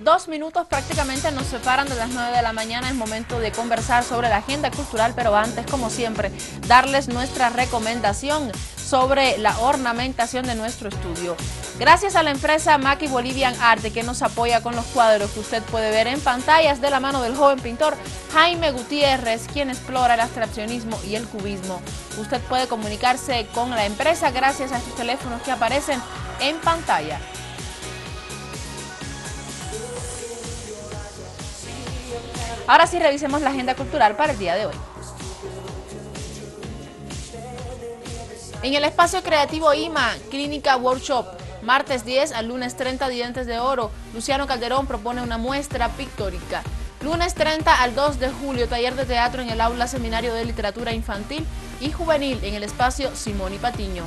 2 minutos prácticamente nos separan de las 9 de la mañana. Es momento de conversar sobre la agenda cultural, pero antes, como siempre, darles nuestra recomendación sobre la ornamentación de nuestro estudio. Gracias a la empresa Maki Bolivian Arte, que nos apoya con los cuadros que usted puede ver en pantallas de la mano del joven pintor Jaime Gutiérrez, quien explora el abstraccionismo y el cubismo. Usted puede comunicarse con la empresa gracias a estos teléfonos que aparecen en pantalla. Ahora sí, revisemos la agenda cultural para el día de hoy. En el espacio creativo IMA, Clínica Workshop, martes 10 al lunes 30, Dientes de Oro, Luciano Calderón propone una muestra pictórica. Lunes 30 al 2 de julio, taller de teatro en el aula Seminario de Literatura Infantil y Juvenil en el espacio Simón y Patiño.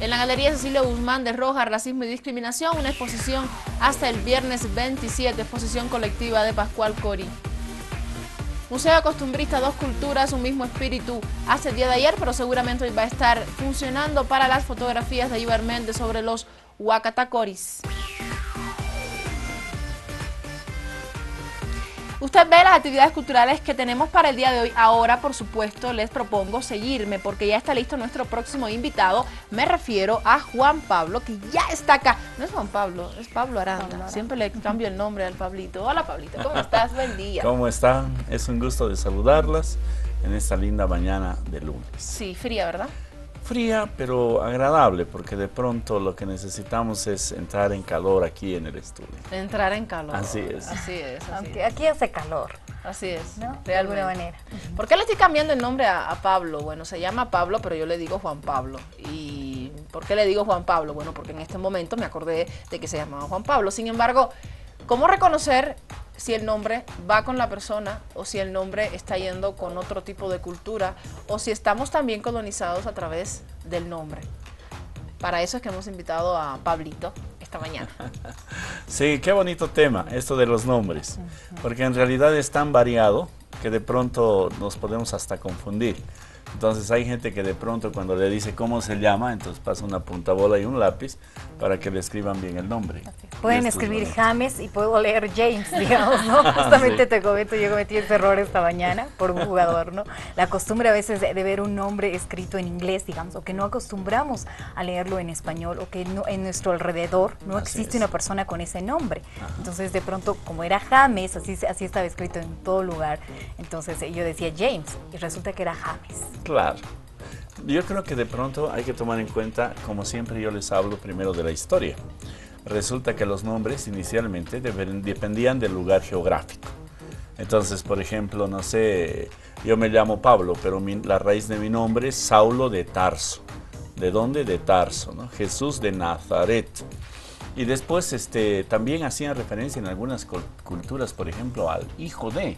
En la Galería Cecilia Guzmán de Roja, Racismo y Discriminación, una exposición hasta el viernes 27, exposición colectiva de Pascual Cori. Museo Costumbrista, Dos Culturas, un mismo espíritu, hace el día de ayer, pero seguramente hoy va a estar funcionando para las fotografías de Ibar Méndez sobre los Huacatacoris. Usted ve las actividades culturales que tenemos para el día de hoy. Ahora, por supuesto, les propongo seguirme porque ya está listo nuestro próximo invitado. Me refiero a Juan Pablo, que ya está acá. No es Juan Pablo, es Pablo Aranda. Siempre le cambio el nombre al Pablito. Hola, Pablito, ¿cómo estás? Buen día. ¿Cómo están? Es un gusto de saludarlas en esta linda mañana de lunes. Sí, fría, ¿verdad? Fría, pero agradable, porque de pronto lo que necesitamos es entrar en calor aquí en el estudio. Entrar en calor. Así es. Así es. Aunque aquí hace calor. Así es, ¿no? De alguna manera. ¿Por qué le estoy cambiando el nombre a Pablo? Bueno, se llama Pablo, pero yo le digo Juan Pablo. ¿Y por qué le digo Juan Pablo? Bueno, porque en este momento me acordé de que se llamaba Juan Pablo. Sin embargo, ¿cómo reconocer si el nombre va con la persona o si el nombre está yendo con otro tipo de cultura o si estamos también colonizados a través del nombre? Para eso es que hemos invitado a Pablito esta mañana. Sí, qué bonito tema, esto de los nombres, porque en realidad es tan variado que de pronto nos podemos hasta confundir. Entonces hay gente que de pronto cuando le dice cómo se llama, entonces pasa una puntabola y un lápiz para que le escriban bien el nombre. Pueden escribir James y puedo leer James, digamos, ¿no? Justamente sí. Te comento, yo cometí ese error esta mañana por un jugador, ¿no? La costumbre a veces de ver un nombre escrito en inglés, digamos, o que no acostumbramos a leerlo en español, o que no, en nuestro alrededor no existe una persona con ese nombre. Ajá. Entonces de pronto, como era James, así estaba escrito en todo lugar, entonces yo decía James y resulta que era James. Claro. Yo creo que de pronto hay que tomar en cuenta, como siempre yo les hablo primero de la historia. Resulta que los nombres inicialmente dependían del lugar geográfico. Entonces, por ejemplo, no sé, yo me llamo Pablo, pero la raíz de mi nombre es Saulo de Tarso. ¿De dónde? De Tarso, ¿no? Jesús de Nazaret. Y después también hacían referencia en algunas culturas, por ejemplo, al hijo de,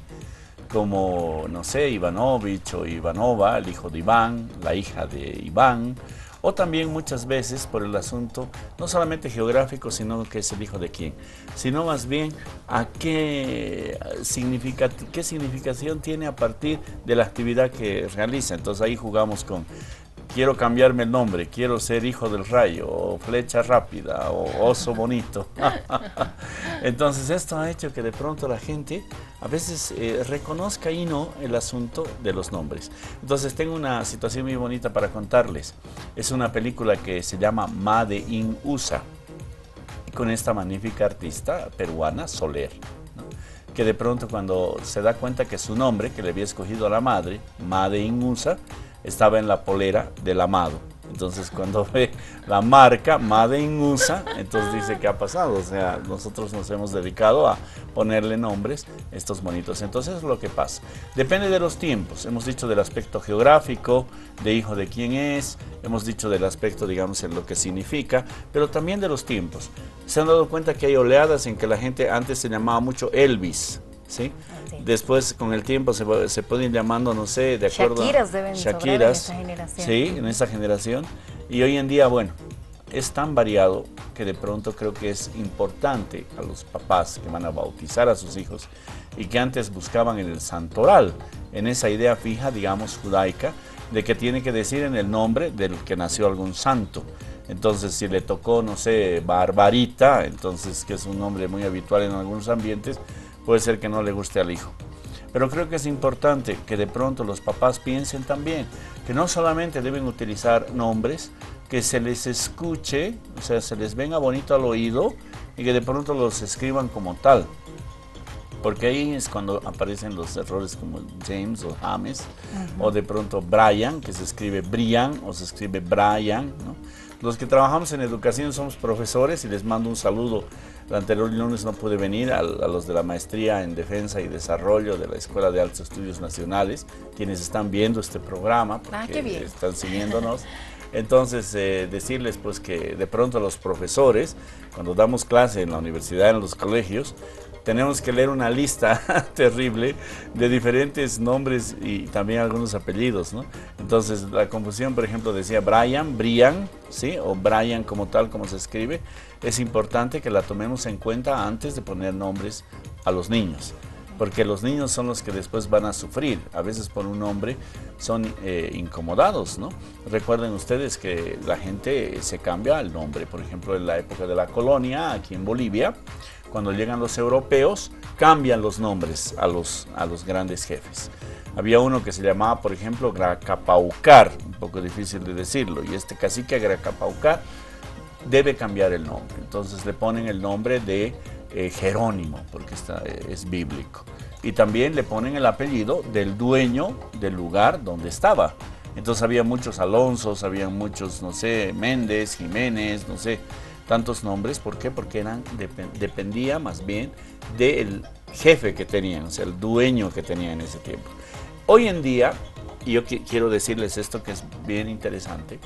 como, no sé, Ivanovich o Ivanova, el hijo de Iván, la hija de Iván, o también muchas veces por el asunto, no solamente geográfico, sino que es el hijo de quién, sino más bien a qué significación tiene a partir de la actividad que realiza. Entonces ahí jugamos con: quiero cambiarme el nombre, quiero ser hijo del rayo, o flecha rápida, o oso bonito. Entonces esto ha hecho que de pronto la gente a veces reconozca y no el asunto de los nombres. Entonces tengo una situación muy bonita para contarles. Es una película que se llama Made in USA, y con esta magnífica artista peruana, Soler, ¿no? Que de pronto cuando se da cuenta que su nombre, que le había escogido a la madre, Made in USA, estaba en la polera del amado. Entonces cuando ve la marca Made in USA, entonces dice: ¿qué ha pasado? O sea, nosotros nos hemos dedicado a ponerle nombres a estos monitos. Entonces es lo que pasa. Depende de los tiempos. Hemos dicho del aspecto geográfico, de hijo de quién es, hemos dicho del aspecto, digamos, en lo que significa, pero también de los tiempos. Se han dado cuenta que hay oleadas en que la gente antes se llamaba mucho Elvis, ¿sí? Sí. Después con el tiempo se pueden llamando, no sé, de acuerdo Shakiras deben Shakiras, en esa generación. Sí, en esa generación. Y hoy en día, bueno, es tan variado que de pronto creo que es importante a los papás que van a bautizar a sus hijos y que antes buscaban en el santoral, en esa idea fija, digamos, judaica, de que tiene que decir en el nombre del que nació algún santo. Entonces, si le tocó, no sé, Barbarita, entonces, que es un nombre muy habitual en algunos ambientes, puede ser que no le guste al hijo. Pero creo que es importante que de pronto los papás piensen también que no solamente deben utilizar nombres, que se les escuche, o sea, se les venga bonito al oído y que de pronto los escriban como tal. Porque ahí es cuando aparecen los errores como James o James, o de pronto Brian, que se escribe Brian o se escribe Brian, ¿no? Los que trabajamos en educación somos profesores y les mando un saludo. El anterior lunes no pude venir, a los de la maestría en Defensa y Desarrollo de la Escuela de Altos Estudios Nacionales, quienes están viendo este programa, porque qué bien. están siguiéndonos. Entonces, decirles pues que de pronto los profesores, cuando damos clase en la universidad, en los colegios, tenemos que leer una lista terrible de diferentes nombres y también algunos apellidos, ¿no? Entonces, la confusión, por ejemplo, decía Brian, ¿sí? O Brian como tal, como se escribe. Es importante que la tomemos en cuenta antes de poner nombres a los niños, porque los niños son los que después van a sufrir. A veces por un nombre son incomodados, ¿no? Recuerden ustedes que la gente se cambia el nombre. Por ejemplo, en la época de la colonia, aquí en Bolivia, cuando llegan los europeos, cambian los nombres a los grandes jefes. Había uno que se llamaba, por ejemplo, Gracapaucar, un poco difícil de decirlo, y este cacique Gracapaucar debe cambiar el nombre. Entonces le ponen el nombre de Jerónimo, porque es bíblico. Y también le ponen el apellido del dueño del lugar donde estaba. Entonces había muchos Alonsos, había muchos, no sé, Méndez, Jiménez, no sé, tantos nombres. ¿Por qué? Porque dependía más bien del jefe que tenían, o sea, el dueño que tenían en ese tiempo. Hoy en día, y yo quiero decirles esto que es bien interesante,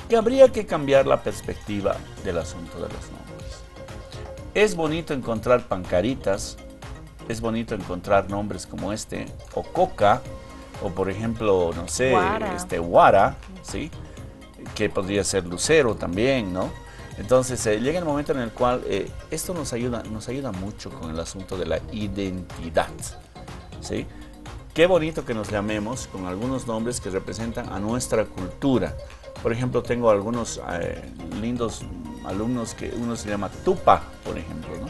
que habría que cambiar la perspectiva del asunto de los nombres. Es bonito encontrar Pancaritas, es bonito encontrar nombres como este, o Coca, o por ejemplo, no sé, Guara, ¿sí? Que podría ser Lucero también, ¿no? Entonces llega el momento en el cual esto nos ayuda mucho con el asunto de la identidad, ¿sí? Qué bonito que nos llamemos con algunos nombres que representan a nuestra cultura. Por ejemplo, tengo algunos lindos alumnos que uno se llama Tupa, por ejemplo, ¿no?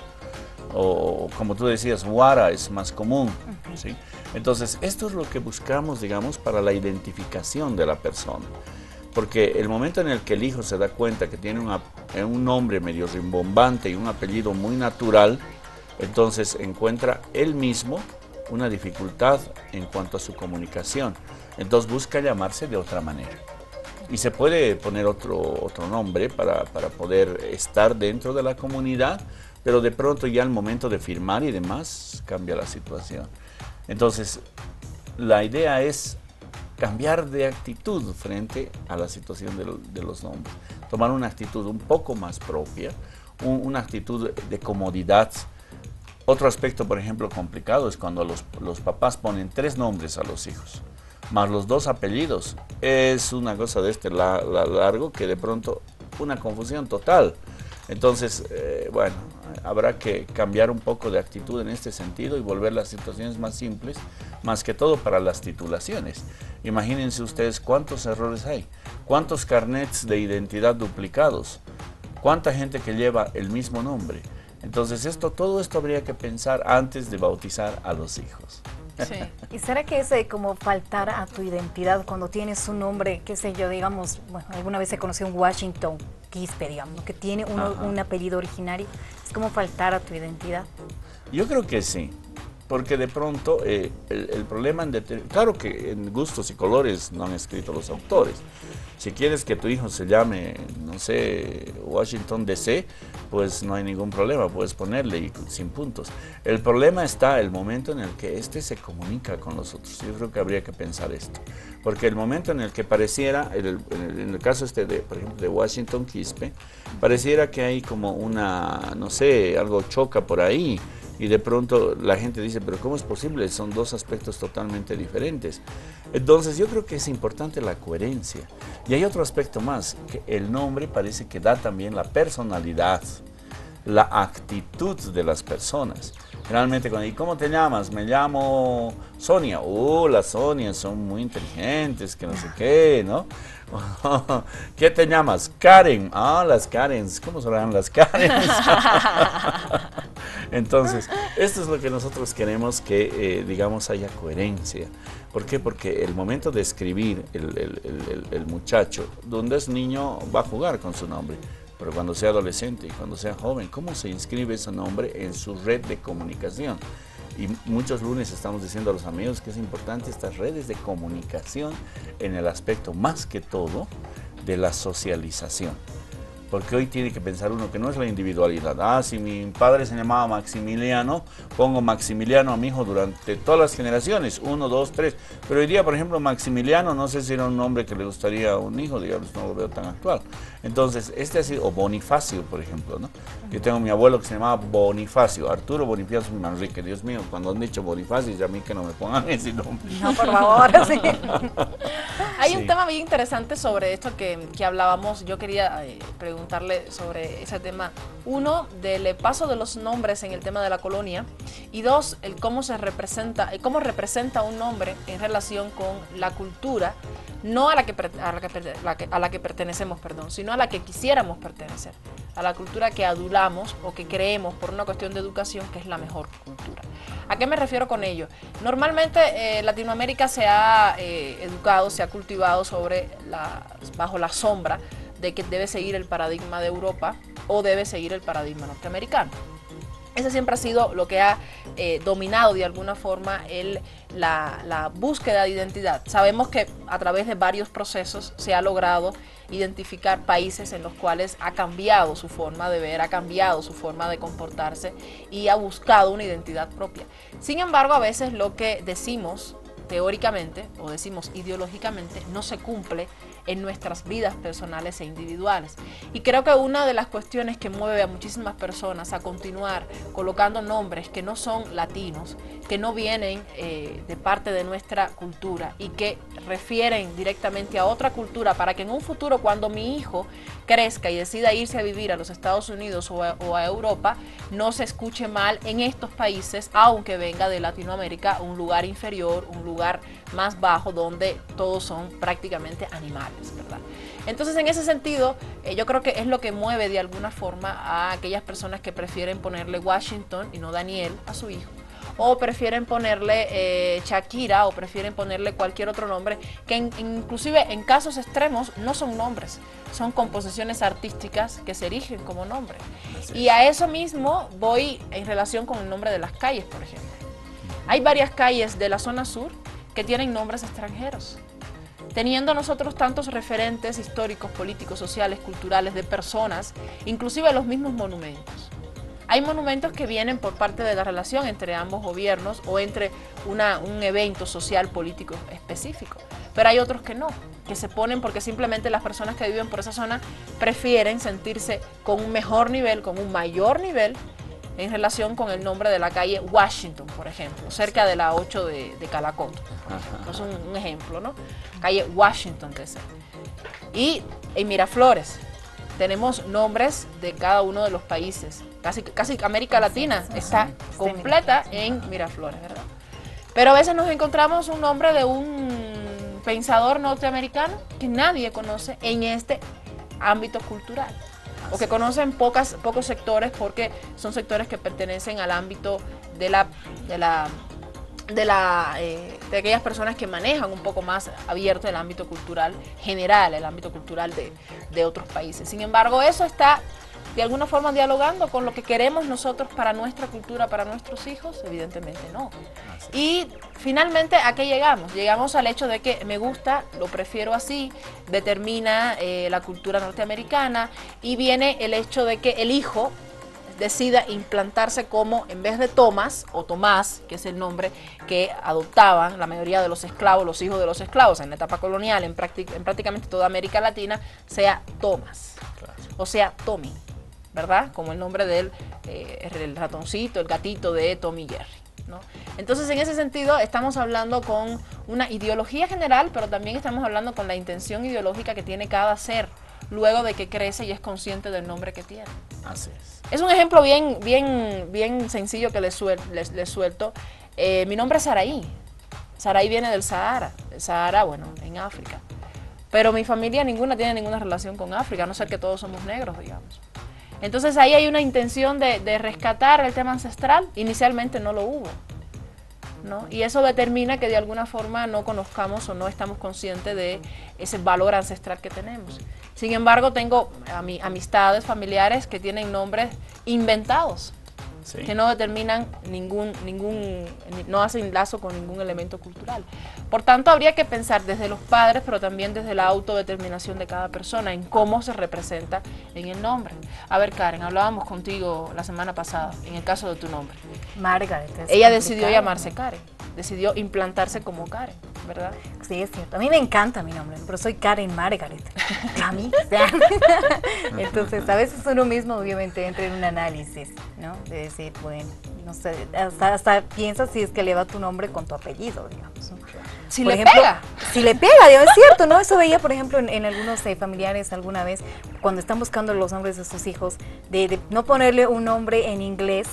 O como tú decías, Guara es más común, ¿sí? Entonces, esto es lo que buscamos, digamos, para la identificación de la persona. Porque el momento en el que el hijo se da cuenta que tiene un nombre medio rimbombante y un apellido muy natural, entonces encuentra él mismo una dificultad en cuanto a su comunicación. Entonces busca llamarse de otra manera. Y se puede poner otro nombre para poder estar dentro de la comunidad, pero de pronto ya al momento de firmar y demás cambia la situación. Entonces, la idea es cambiar de actitud frente a la situación de los nombres. Tomar una actitud un poco más propia, una actitud de comodidad. Otro aspecto, por ejemplo, complicado es cuando los papás ponen 3 nombres a los hijos, más los 2 apellidos. Es una cosa de largo que de pronto una confusión total. Entonces, bueno, habrá que cambiar un poco de actitud en este sentido y volver las situaciones más simples, más que todo para las titulaciones. Imagínense ustedes cuántos errores hay, cuántos carnets de identidad duplicados, cuánta gente que lleva el mismo nombre. Entonces, todo esto habría que pensar antes de bautizar a los hijos. Sí. ¿Y será que es como faltar a tu identidad cuando tienes un nombre, qué sé yo, digamos, bueno, alguna vez se conoció un Washington Quispe, digamos, que tiene un apellido originario? ¿Es como faltar a tu identidad? Yo creo que sí, porque de pronto el problema, claro que en gustos y colores no han escrito los autores. Si quieres que tu hijo se llame, no sé, Washington DC, pues no hay ningún problema, puedes ponerle y sin puntos. El problema está el momento en el que éste se comunica con los otros. Yo creo que habría que pensar esto, porque el momento en el que pareciera, en el caso por ejemplo, de Washington Quispe, pareciera que hay como no sé, algo choca por ahí. Y de pronto la gente dice, pero ¿cómo es posible? Son 2 aspectos totalmente diferentes. Entonces yo creo que es importante la coherencia. Y hay otro aspecto más, que el nombre parece que da también la personalidad. la actitud de las personas. Realmente, ¿y cómo te llamas? Me llamo Sonia. Las Sonias son muy inteligentes, que no sé qué, ¿no? ¿Qué te llamas? Karen. Las Karens. ¿Cómo serán las Karens? Entonces, esto es lo que nosotros queremos que, digamos, haya coherencia. ¿Por qué? Porque el momento de escribir, el muchacho, donde es niño, va a jugar con su nombre. Pero cuando sea adolescente y cuando sea joven, ¿cómo se inscribe ese nombre en su red de comunicación? Y muchos lunes estamos diciendo a los amigos que es importante estas redes de comunicación en el aspecto más que todo de la socialización. Porque hoy tiene que pensar uno que no es la individualidad. Si mi padre se llamaba Maximiliano, pongo Maximiliano a mi hijo durante todas las generaciones, 1, 2, 3. Pero hoy día, por ejemplo, Maximiliano, no sé si era un nombre que le gustaría a un hijo, digamos, no lo veo tan actual. Entonces, o Bonifacio, por ejemplo, ¿no? Yo tengo a mi abuelo que se llamaba Bonifacio, Arturo Bonifacio Manrique. Dios mío, cuando han dicho Bonifacio, ya a mí que no me pongan ese nombre. No, por favor, sí. Hay un tema bien interesante sobre esto que hablábamos. Yo quería preguntarle sobre ese tema. Uno, del paso de los nombres en el tema de la colonia. Y dos, el cómo representa un nombre en relación con la cultura, no a la que pertenecemos, sino a la que quisiéramos pertenecer, a la cultura que adulamos o que creemos por una cuestión de educación que es la mejor cultura. ¿A qué me refiero con ello? Normalmente Latinoamérica se ha educado, se ha cultivado bajo la sombra de que debe seguir el paradigma de Europa o debe seguir el paradigma norteamericano. Ese siempre ha sido lo que ha dominado de alguna forma la búsqueda de identidad. Sabemos que a través de varios procesos se ha logrado identificar países en los cuales ha cambiado su forma de ver, ha cambiado su forma de comportarse y ha buscado una identidad propia. Sin embargo, a veces lo que decimos teóricamente o decimos ideológicamente no se cumple en nuestras vidas personales e individuales. Y creo que una de las cuestiones que mueve a muchísimas personas a continuar colocando nombres que no son latinos, que no vienen de parte de nuestra cultura y que refieren directamente a otra cultura para que en un futuro, cuando mi hijo crezca y decida irse a vivir a los Estados Unidos o a Europa, no se escuche mal en estos países, aunque venga de Latinoamérica, un lugar inferior, un lugar más bajo, donde todos son prácticamente animales, ¿verdad? Entonces, en ese sentido, yo creo que es lo que mueve de alguna forma a aquellas personas que prefieren ponerle Washington y no Daniel a su hijo, o prefieren ponerle Shakira, o prefieren ponerle cualquier otro nombre, que inclusive en casos extremos no son nombres, son composiciones artísticas que se erigen como nombre. Y a eso mismo voy en relación con el nombre de las calles, por ejemplo. Hay varias calles de la zona sur que tienen nombres extranjeros. Teniendo nosotros tantos referentes históricos, políticos, sociales, culturales, de personas, inclusive los mismos monumentos. Hay monumentos que vienen por parte de la relación entre ambos gobiernos o entre un evento social, político específico. Pero hay otros que no, que se ponen porque simplemente las personas que viven por esa zona prefieren sentirse con un mejor nivel, con un mayor nivel, en relación con el nombre de la calle Washington, por ejemplo, cerca de la 8 de Calacoto. Es un ejemplo, ¿no? Calle Washington, DC. Y en Miraflores tenemos nombres de cada uno de los países. Casi América Latina está completa en Miraflores, ¿verdad? Pero a veces nos encontramos un nombre de un pensador norteamericano que nadie conoce en este ámbito cultural, o que conocen pocos sectores, porque son sectores que pertenecen al ámbito de aquellas personas que manejan un poco más abierto el ámbito cultural general, el ámbito cultural de otros países. Sin embargo, eso está de alguna forma dialogando con lo que queremos nosotros para nuestra cultura, para nuestros hijos. Evidentemente no. Y finalmente, ¿a qué llegamos? Llegamos al hecho de que me gusta, lo prefiero así, determina la cultura norteamericana, y viene el hecho de que el hijo decida implantarse como, en vez de Tomás o Tomás, que es el nombre que adoptaban la mayoría de los esclavos, los hijos de los esclavos en la etapa colonial, en prácticamente toda América Latina, sea Tomás, o sea Tommy, ¿verdad? Como el nombre del el ratoncito, el gatito de Tom y Jerry, ¿no? Entonces, en ese sentido, estamos hablando con una ideología general, pero también estamos hablando con la intención ideológica que tiene cada ser luego de que crece y es consciente del nombre que tiene. Así es. Es un ejemplo bien sencillo que les suelto. Mi nombre es Saraí. Saraí viene del Sahara. El Sahara, bueno, en África. Pero mi familia ninguna tiene ninguna relación con África, a no ser que todos somos negros, digamos. Entonces ahí hay una intención de rescatar el tema ancestral. Inicialmente no lo hubo, ¿no? Y eso determina que de alguna forma no conozcamos o no estamos conscientes de ese valor ancestral que tenemos. Sin embargo, tengo amistades, familiares que tienen nombres inventados, sí, que no determinan no hacen lazo con ningún elemento cultural. Por tanto, habría que pensar desde los padres, pero también desde la autodeterminación de cada persona, en cómo se representa en el nombre. A ver, Karen, hablábamos contigo la semana pasada, en el caso de tu nombre. Margaret. Ella decidió llamarse Karen, decidió implantarse como Karen, ¿verdad? Sí, es cierto. A mí me encanta mi nombre, pero soy Karen Margaret. A mí. Entonces, a veces uno mismo obviamente entra en un análisis, ¿no? De decir, bueno, no sé, hasta piensa si es que le va tu nombre con tu apellido, digamos, ¿no? Si le pega. Si le pega, digamos, es cierto, ¿no? Eso veía, por ejemplo, en algunos familiares alguna vez, cuando están buscando los nombres de sus hijos, de no ponerle un nombre en inglés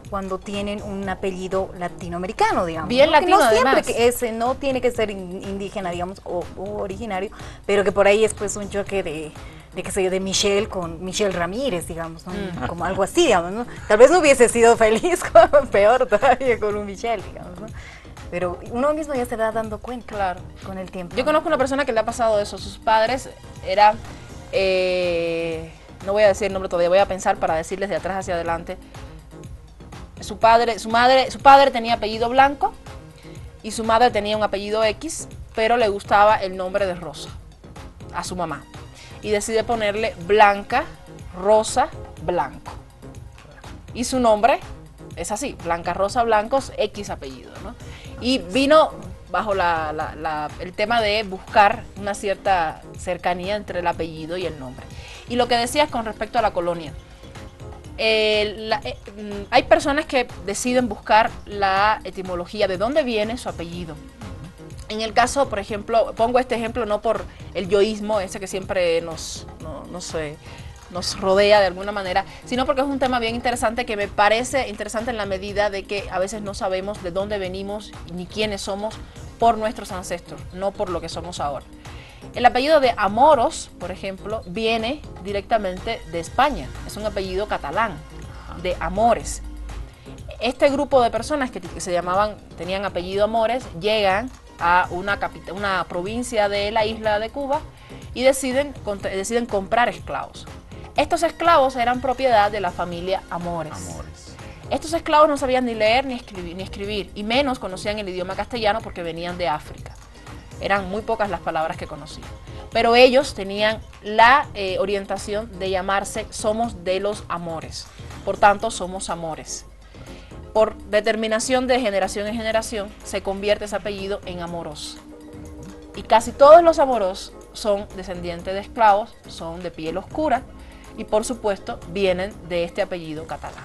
cuando tienen un apellido latinoamericano, digamos. Bien, ¿no? Latino, que no siempre además. Que ese no tiene que ser indígena, digamos, o originario, pero que por ahí es pues un choque de qué sé yo, de Michelle con Michelle Ramírez, digamos, ¿no? Como algo así, digamos, ¿no? Tal vez no hubiese sido feliz, peor todavía con un Michelle, digamos, ¿no? Pero uno mismo ya se va dando cuenta, claro, con el tiempo. Yo conozco una persona que le ha pasado eso. Sus padres eran, no voy a decir el nombre todavía, voy a pensar para decirles de atrás hacia adelante. Su padre tenía apellido Blanco y su madre tenía un apellido X, pero le gustaba el nombre de Rosa a su mamá. Y decide ponerle Blanca, Rosa, Blanco. Y su nombre es así, Blanca, Rosa, Blancos, X apellido, ¿no? Y vino bajo el tema de buscar una cierta cercanía entre el apellido y el nombre. Y lo que decías con respecto a la colonia. Hay personas que deciden buscar la etimología de dónde viene su apellido. En el caso, por ejemplo, pongo este ejemplo no por el yoísmo, ese que siempre nos rodea de alguna manera, sino porque es un tema bien interesante que me parece interesante en la medida de que a veces no sabemos de dónde venimos ni quiénes somos por nuestros ancestros, no por lo que somos ahora. El apellido de Amoros, por ejemplo, viene directamente de España, es un apellido catalán, de Amores. Este grupo de personas que tenían apellido Amores, llegan a una provincia de la isla de Cuba y deciden comprar esclavos. Estos esclavos eran propiedad de la familia Amores. Estos esclavos no sabían ni leer ni escribir, y menos conocían el idioma castellano porque venían de África. Eran muy pocas las palabras que conocían. Pero ellos tenían la orientación de llamarse Somos de los Amores. Por tanto, somos Amores. Por determinación de generación en generación, se convierte ese apellido en Amoros. Y casi todos los Amoros son descendientes de esclavos, son de piel oscura y, por supuesto, vienen de este apellido catalán.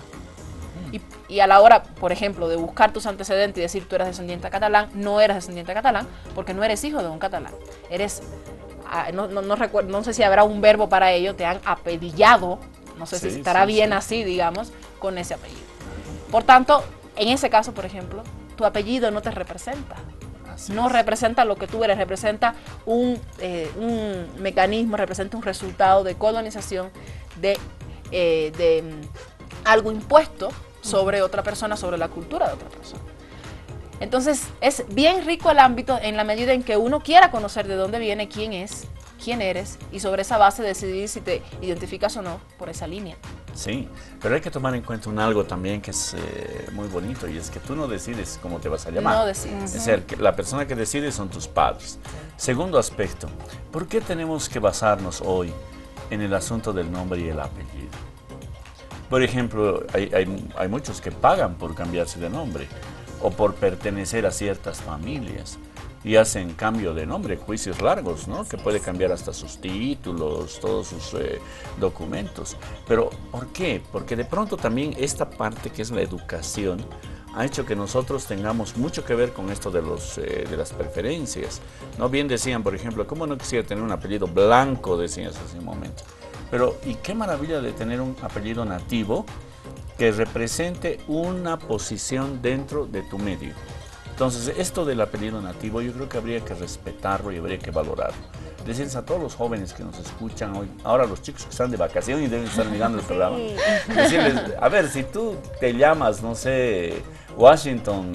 Y a la hora, por ejemplo, de buscar tus antecedentes y decir tú eres descendiente catalán, no eres descendiente catalán porque no eres hijo de un catalán. Eres, no sé si habrá un verbo para ello, te han apellidado, no sé si estará bien así, digamos, con ese apellido. Por tanto, en ese caso, por ejemplo, tu apellido no te representa. No representa lo que tú eres, representa un mecanismo, representa un resultado de colonización, de algo impuesto sobre otra persona, sobre la cultura de otra persona. Entonces, es bien rico el ámbito en la medida en que uno quiera conocer de dónde viene, quién es, quién eres, y sobre esa base decidir si te identificas o no por esa línea. Sí, pero hay que tomar en cuenta algo también que es muy bonito, y es que tú no decides cómo te vas a llamar. No decides. Es decir, que la persona que decide son tus padres. Segundo aspecto, ¿por qué tenemos que basarnos hoy en el asunto del nombre y el apellido? Por ejemplo, hay muchos que pagan por cambiarse de nombre o por pertenecer a ciertas familias y hacen cambio de nombre, juicios largos, ¿no? Que puede cambiar hasta sus títulos, todos sus documentos. Pero, ¿por qué? Porque de pronto también esta parte que es la educación ha hecho que nosotros tengamos mucho que ver con esto de las preferencias. No bien decían, por ejemplo, ¿cómo no quisiera tener un apellido Blanco? Decían hace un momento. Pero, y qué maravilla de tener un apellido nativo que represente una posición dentro de tu medio. Entonces, esto del apellido nativo yo creo que habría que respetarlo y habría que valorarlo. Decirles a todos los jóvenes que nos escuchan hoy, ahora los chicos que están de vacaciones y deben estar mirando el programa, decirles, a ver, si tú te llamas, no sé, Washington,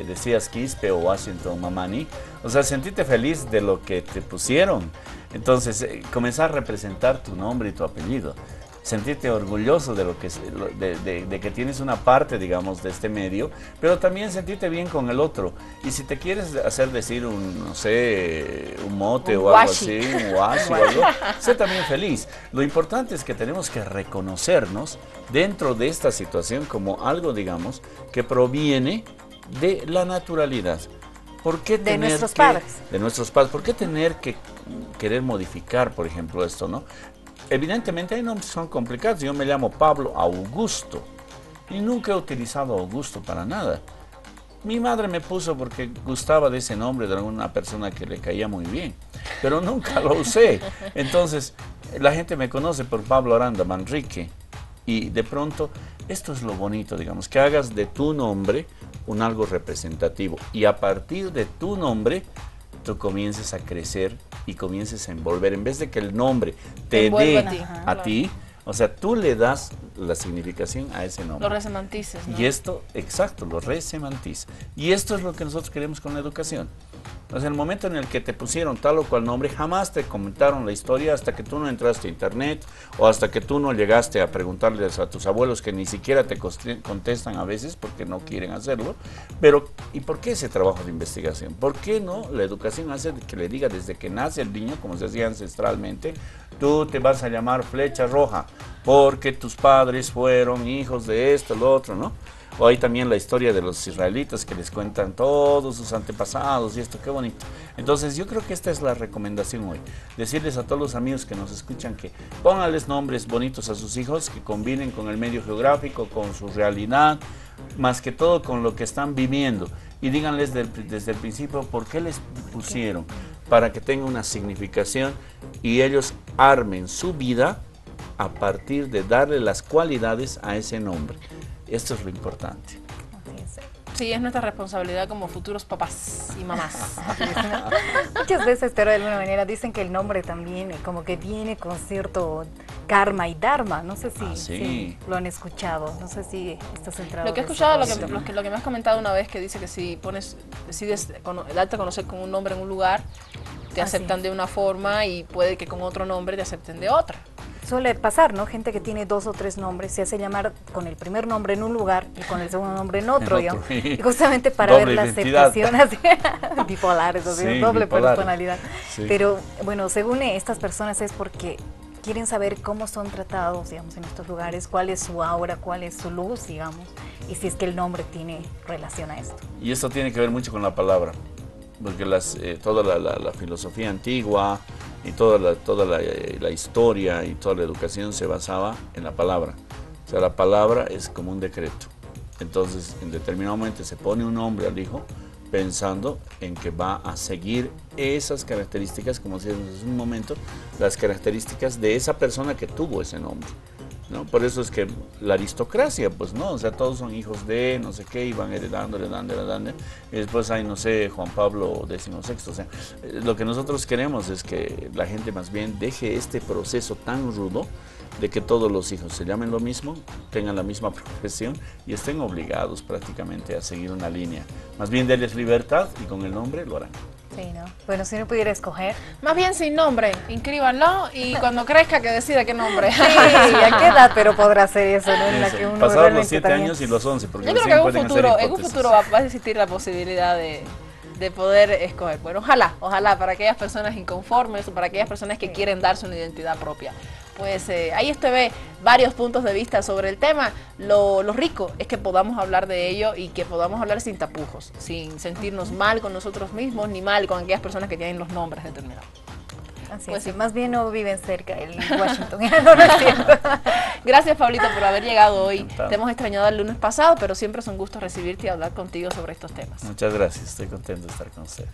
decías Quispe o Washington Mamani, o sea, sentirte feliz de lo que te pusieron. Entonces, comenzar a representar tu nombre y tu apellido. Sentirte orgulloso de lo que de que tienes una parte, digamos, de este medio, pero también sentirte bien con el otro. Y si te quieres hacer decir un, no sé, un mote o algo así, un washi o algo, sé también feliz. Lo importante es que tenemos que reconocernos dentro de esta situación como algo, digamos, que proviene de la naturalidad. ¿Por qué de nuestros padres? De nuestros padres. ¿Por qué tener que querer modificar, por ejemplo, esto, no? Evidentemente hay nombres que son complicados. Yo me llamo Pablo Augusto y nunca he utilizado Augusto para nada. Mi madre me puso porque gustaba de ese nombre de alguna persona que le caía muy bien, pero nunca lo usé. Entonces, la gente me conoce por Pablo Aranda Manrique y de pronto esto es lo bonito, digamos, que hagas de tu nombre un algo representativo y a partir de tu nombre tú comiences a crecer y comiences a envolver, en vez de que el nombre te dé a ti, o sea, tú le das la significación a ese nombre. Lo resemantices, ¿no? Y esto, exacto, lo resemantices. Y esto es lo que nosotros queremos con la educación. O sea, el momento en el que te pusieron tal o cual nombre, jamás te comentaron la historia hasta que tú no entraste a internet o hasta que tú no llegaste a preguntarles a tus abuelos que ni siquiera te contestan a veces porque no quieren hacerlo. Pero, ¿y por qué ese trabajo de investigación? ¿Por qué no la educación hace que le diga desde que nace el niño, como se hacía ancestralmente, tú te vas a llamar Flecha Roja porque tus padres fueron hijos de esto, lo otro, ¿no? O hay también la historia de los israelitas que les cuentan todos sus antepasados y esto, qué bonito. Entonces yo creo que esta es la recomendación hoy, decirles a todos los amigos que nos escuchan que pónganles nombres bonitos a sus hijos, que combinen con el medio geográfico, con su realidad, más que todo con lo que están viviendo. Y díganles desde el principio por qué les pusieron, para que tenga una significación y ellos armen su vida a partir de darle las cualidades a ese nombre. Esto es lo importante. Sí, es nuestra responsabilidad como futuros papás y mamás. Muchas veces, pero de alguna manera, dicen que el nombre también como que viene con cierto karma y dharma. No sé si lo han escuchado, no sé si estás centrado. Lo que he escuchado, lo que me has comentado una vez, que dice que si decides darte a conocer con un nombre en un lugar, te aceptan de una forma y puede que con otro nombre te acepten de otra. Suele pasar, ¿no? Gente que tiene 2 o 3 nombres, se hace llamar con el primer nombre en un lugar y con el segundo nombre en otro. Y justamente para ver la aceptación así, bipolares, así, doble personalidad. Sí. Pero bueno, según estas personas es porque quieren saber cómo son tratados, digamos, en estos lugares, cuál es su aura, cuál es su luz, digamos, y si es que el nombre tiene relación a esto. Y esto tiene que ver mucho con la palabra, porque toda la filosofía antigua y toda la historia y toda la educación se basaba en la palabra. O sea, la palabra es como un decreto. Entonces, en determinado momento se pone un nombre al hijo pensando en que va a seguir esas características, como decíamos hace un momento, las características de esa persona que tuvo ese nombre, ¿no? Por eso es que la aristocracia, pues no, o sea, todos son hijos de no sé qué, y van heredando, y después hay, no sé, Juan Pablo XVI, o sea, lo que nosotros queremos es que la gente más bien deje este proceso tan rudo de que todos los hijos se llamen lo mismo, tengan la misma profesión y estén obligados prácticamente a seguir una línea. Más bien denles libertad y con el nombre lo harán. Sí, ¿no? Bueno, si no pudiera escoger. Más bien sin nombre, inscríbanlo y cuando crezca que decida qué nombre. Sí, ¿a qué edad pero podrá hacer eso, ¿no? En la que uno pasar los 7 años y los 11, porque yo creo que en un futuro va a existir la posibilidad de poder escoger. Bueno, ojalá para aquellas personas inconformes o para aquellas personas que quieren darse una identidad propia. Pues ahí usted ve varios puntos de vista sobre el tema. Lo rico es que podamos hablar de ello y que podamos hablar sin tapujos, sin sentirnos mal con nosotros mismos ni mal con aquellas personas que tienen los nombres determinados. Así Pues es, sí. más bien no viven cerca el Washington. No, no es cierto. Gracias, Pablito, por haber llegado hoy. Encantado. Te hemos extrañado el lunes pasado, pero siempre es un gusto recibirte y hablar contigo sobre estos temas. Muchas gracias, estoy contento de estar con ustedes.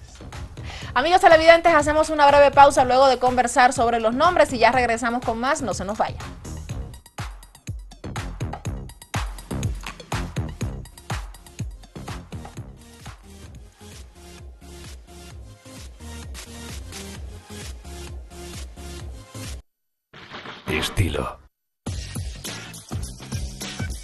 Amigos televidentes, hacemos una breve pausa luego de conversar sobre los nombres y ya regresamos con más. No se nos vaya. Estilo.